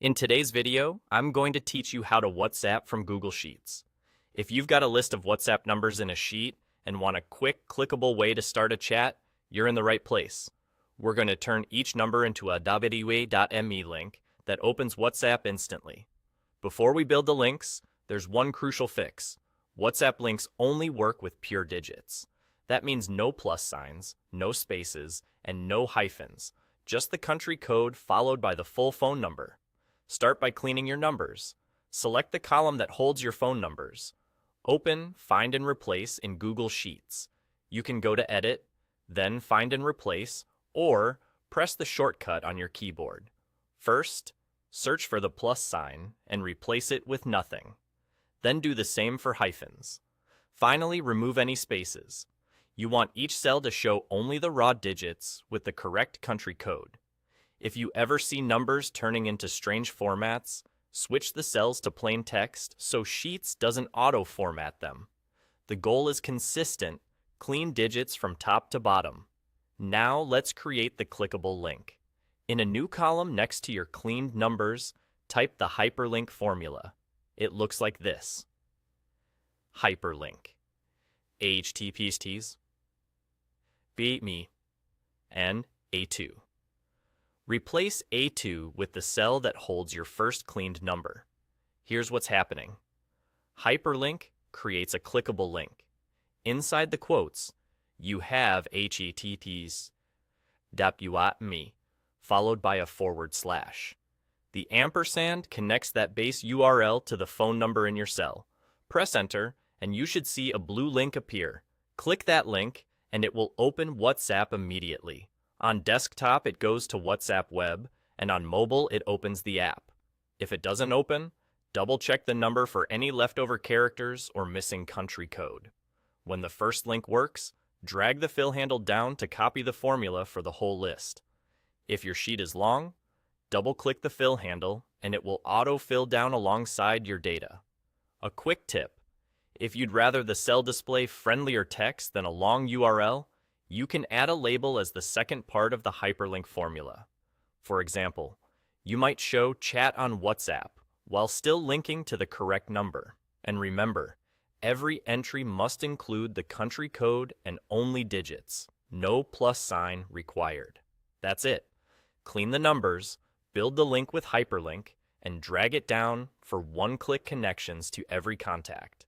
In today's video, I'm going to teach you how to WhatsApp from Google Sheets. If you've got a list of WhatsApp numbers in a sheet and want a quick, clickable way to start a chat, you're in the right place. We're going to turn each number into a www.me link that opens WhatsApp instantly. Before we build the links, there's one crucial fix. WhatsApp links only work with pure digits. That means no plus signs, no spaces, and no hyphens, just the country code followed by the full phone number. Start by cleaning your numbers. Select the column that holds your phone numbers. Open Find and Replace in Google Sheets. You can go to Edit, then Find and Replace, or press the shortcut on your keyboard. First, search for the plus sign and replace it with nothing. Then do the same for hyphens. Finally, remove any spaces. You want each cell to show only the raw digits with the correct country code. If you ever see numbers turning into strange formats, switch the cells to plain text so Sheets doesn't auto-format them. The goal is consistent, clean digits from top to bottom. Now let's create the clickable link. In a new column next to your cleaned numbers, type the hyperlink formula. It looks like this. Hyperlink. HTTPS me and A2. Replace A2 with the cell that holds your first cleaned number. Here's what's happening. Hyperlink creates a clickable link. Inside the quotes, you have HTTPS me, followed by a /. The ampersand connects that base URL to the phone number in your cell. Press enter, and you should see a blue link appear. Click that link, and it will open WhatsApp immediately. On desktop, it goes to WhatsApp Web, and on mobile, it opens the app. If it doesn't open, double-check the number for any leftover characters or missing country code. When the first link works, drag the fill handle down to copy the formula for the whole list. If your sheet is long, double-click the fill handle, and it will auto-fill down alongside your data. A quick tip: if you'd rather the cell display friendlier text than a long URL, you can add a label as the second part of the hyperlink formula. For example, you might show Chat on WhatsApp while still linking to the correct number. And remember, every entry must include the country code and only digits. No plus sign required. That's it. Clean the numbers, build the link with hyperlink, and drag it down for one-click connections to every contact.